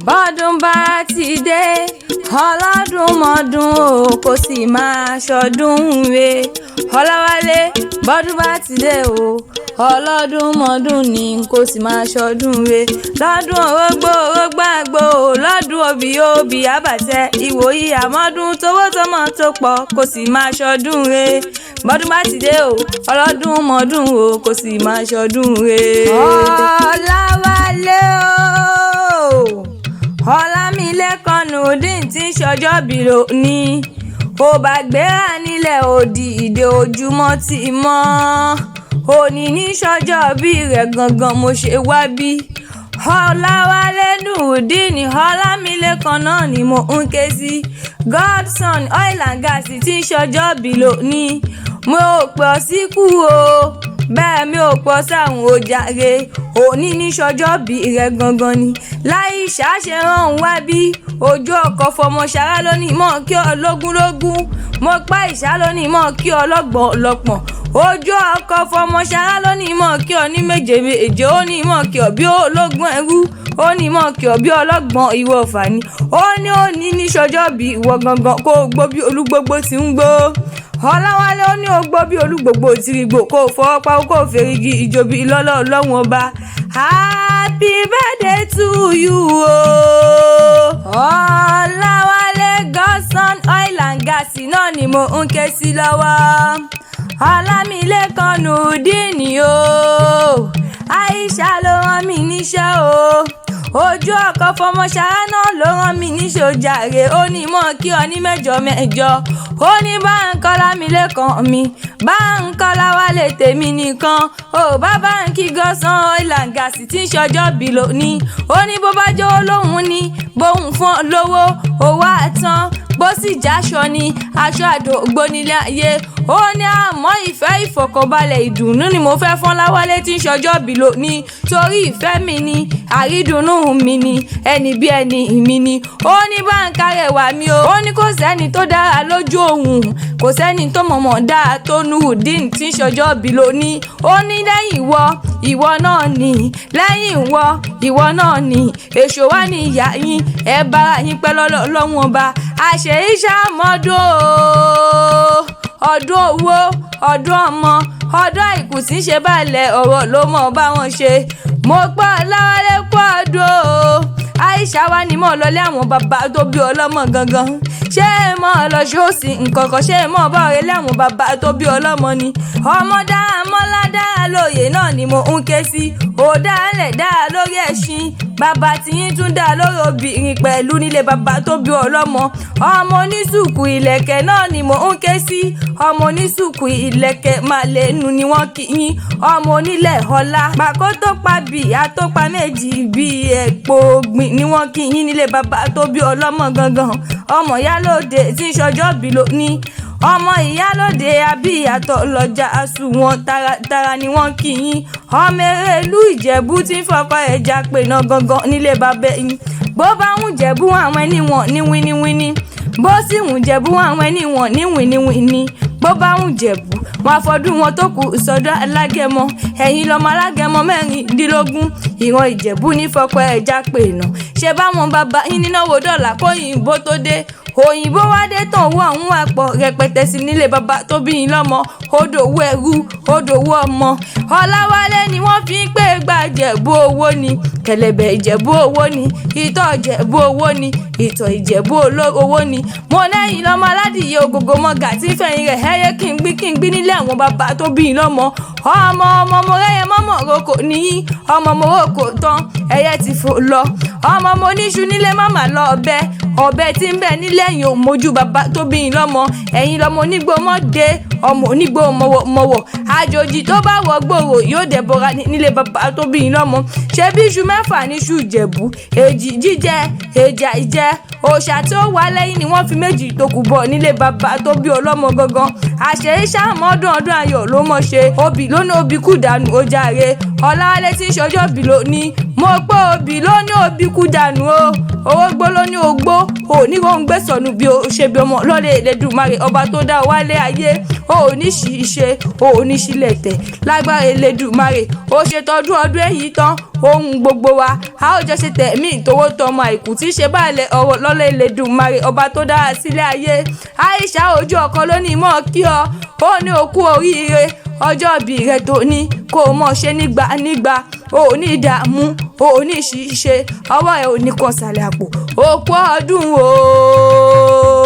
bọ́dún bá ti dé ọlọ́dún mọ́dún o kò sì máa ṣọdún re Ọláwálé. Bọ́dún bá ti dé o ọlọ́dún mọ́dún ni kò sì máa ṣọdún re lọ́dún orógbó orógbàgbò lọ́dún obì obì àbàtẹ ìwòyí àmọ́dún tówó tọmọ tó pọ̀ kò sì máa ṣọdún re. Bọ́dún bá ti dé o ọlọ́dún mọ́dún o kò sì máa ṣọdún re. Ọláwálé o Ọlámilékan Nurudeen tí ń ṣọjọ́bí lónìí ó bá gbéra nílẹ̀ òdì ìdè ojúmọ́ ti mọ́ òní ní ṣọjọ́bí rẹ̀ gangan mo ṣe wá bí. Ọláwálé Nurudeen Ọlámilékan náà ni mo ń ké sí. Godson Oil and Gas tí ń ṣọjọ́bí lónìí mo pè ọ́ síkú o bẹ́ẹ̀ mi ò pọ̀ sáwọn ojàre òní ní ṣọjọ́bí rẹ̀ gangan ni. láì ṣàṣerán wá bí ojú ọkọ̀ fọmọ ṣara lónìí mọ́ kí ọ lógúnlógún mo pa ìṣá lónìí mọ́ kí ọ lọ́gbọ̀n lọ́pọ̀n ojú ọkọ̀ fọmọ ṣara lónìí mọ́ kí ọ ní méje méje ó ní mọ́ kí ọ bí ológun ẹrú ó ní mọ́ kí ọ bí ọlọ́gbọ̀n ìwọ ọ̀fà ni ó ní ní ṣọjọ́bí ìwọ gangan kó o gbó bí olúgbogbo ti ń gbó. Ọláwálé ó ní ogbó bí olúgbogbo tìrìgbò kó o fọwọ́ pa kó o fèrègì ìjòbí lọ́lọ́ ọlọ́run ọba. Happy birthday to you o. Ọláwálé Godson Oil and Gas náà ni mo ń ké sí lọ́wọ́. Ọlámilékan Nurudeen o Aisha ló rán mi níṣẹ́ o ojú ọkọ̀ fọmọ ṣara náà ló rán mi níṣẹ́ ojàre ó ní mọ́ kí ọ ní mẹ́jọ mẹ́jọ ó ní bá ń kọ́ Lámilékan mi bá ń kọ́ Láwálé tèmi nìkan ó bá ń kí Godson Oil and Gas tí ń ṣọjọ́bí lónìí ó ní bó bá jówó lóhùn ní bóun fún ọ lówó owó àtàn bó sì jáṣọ ni aṣọ àdògbò nílé ayé ó ní àmọ́ ìfẹ́ ìfọ̀kànbalẹ̀ ìdùnnú ni mo fẹ́ fún Láwálé tí ń ṣọjọ́bí lónìí torí ìfẹ́ mi ni àrídùnnú mi ni ẹni bí ẹni mi ni ó ní báńkà rẹwà mi o ó ní kò sẹ́ni tó dára lójú òun kò sẹ́ni tó mọ̀mọ́ dáa tó Nurudeen tí ń ṣọjọ́bí lónìí ó ní lẹ́yìn ìwọ náà ni lẹ́yìn ìwọ náà ni èso wá ní ìyá yín ẹ bára yín pẹ́ lọ́wọ́ ọba àṣeyí ṣàmọ́dún o ọdún owó ọdún ọmọ ọdún àìkú tí ń ṣe balẹ̀ ọ̀rọ̀ ló mọ̀ bá wọn ṣe mo gbọ́ Láwálé kú ọdún o Aisha wá ní mọ̀ lọlé àwọn bàbá tó bí ọlọ́mọ gangan ṣé mọ̀ lọ ṣóòsì nǹkankan ṣé mọ̀ bá ọ̀rẹ́ lé àwọn bàbá tó bí ọlọ́mọ ni ọmọ dára mọ́lá dára lóye náà ni mo ń ké sí ó dáálẹ̀ dára lórí ẹṣin bàbá tiyín tún dára lórí obìnrin pẹ̀lú nílé bàbá tó bí ọlọ́mọ ọmọ onísùkù ìlẹ̀kẹ̀ náà ni mo ń ké sí ọmọ onísùkù ìlẹ̀kẹ̀ máa lẹ́nu ni wọ́n kì í ọmọ onílẹ̀ ọlá pàkó tó pa bíyà tó pa méjì bíi ẹ̀pọ̀ ògbìn ni wọ́n kì í nílé bàbá tó bí ọlọ́mọ gangan ọmọ ìyálóde tí ń ṣọjọ́bí lónìí ọmọ ìyálóde abíyàtọ̀ lọ́jà àsùnwọ̀n tààràtààrà ni wọ́n kì í ọmọ Erelu Ìjẹ̀bú tí ń fọkọ ẹja pè náà gangan nílé bàbá yín bó bá ń jẹ̀bú àwọn ẹni wọ̀n ní wíníwíní bó sì ń jẹ̀bú àwọn ẹni wọ̀n ní wíníwíní bó bá ń jẹ̀bú wọn àfọdún wọn tó kù sọ́dọ̀ alágẹmọ ẹ̀yin lọmọ alágẹmọ mẹ́rìndínlógún ìran Ìjẹ̀bú ní fọkọ ẹja pè náà ṣe báwọn bàbá yín nínáwó dọ́là kóyìnbó tó dé òyìnbó wá dé tán owó àwọn àpọ̀ rẹpẹtẹ sí nílé bàbá tó bí yín lọ́mọ odò owó ẹrú odò owó ọmọ Ọláwálé ni wọ́n fi ń pè gba Ìjẹ̀bú owó ni kẹ̀lẹ̀bẹ̀ Ìjẹ̀bú owó ni ìtọ̀ Ìjẹ̀bú owó ni ìtọ̀ Ìjẹ̀bú owó ni mo lẹ́yìn lọ́mọ aládìyẹ ògògò mọ́gà tí fẹ̀yìn rẹ̀ ẹyẹ kí n gbí nílé àwọn bàbá tó bí yín lọ́mọ ọmọ mo rẹ́yẹ mọ́mọ́ roko níyí ọmọ mo roko tán ẹyẹ ti fò lọ ọmọ mo níṣu nílé mọ́mà lọ ọbẹ̀ tí ń bẹ nílé ẹ̀yìn òmojú bàbá tó bí yín lọ́mọ ẹ̀yin lọ́mọ onígbò mọ́dé ọmọ onígbò mọ̀wọ̀ àjòjì tó bá wọ gbòòrò yóò dẹ̀bọ̀ra nílé bàbá tó bí yín lọ́mọ ṣé bí iṣu mẹ́fà níṣu Ìjẹ̀bú èjì jíjẹ èjà ìjẹ òòṣà tí ó wà lẹ́yìn ni wọ́n fi méjì tó kù bọ̀ nílé bàbá tó bí ọlọ́mọ gangan àṣeyí ṣàmọ́dún ọdún ayọ̀ ló mọ̀ ṣe obì lónìí obì kú dànù ó jàre Ọláwálé tí ń ṣọjọ́bí lónìí mo pé obì lónìí obì kú dànù o owó gbó lónìí ogbó òní kò ń gbé sọnù bí o ṣe bí ọmọ lọ́lẹ̀ Elédùmarè ọba tó dá wálé ayé òní ṣì ṣe òní ṣílẹ̀ tẹ̀ lágbára Elédùmarè ó ṣe tọdún ọdún èyí tán ohun gbogbo wa a ó jọ ṣe tẹ̀mí ìtòwó tọmọ àìkú tí í ṣe báàlẹ̀ ọ̀rọ̀ lọ́lẹ̀ Elédùmarè ọba tó dára sílé ayé. Aisha ojú ọkọ lónìí mọ́ kí ọ ó ní okú oríire ọjọ́ ìbí rẹ tó ní kó o mọ̀ ṣe nígbà o ò ní ìdààmú o ò ní ṣìṣe ọwọ́ ẹ ò ní kan sàlẹ̀ àpò òkú ọdún o.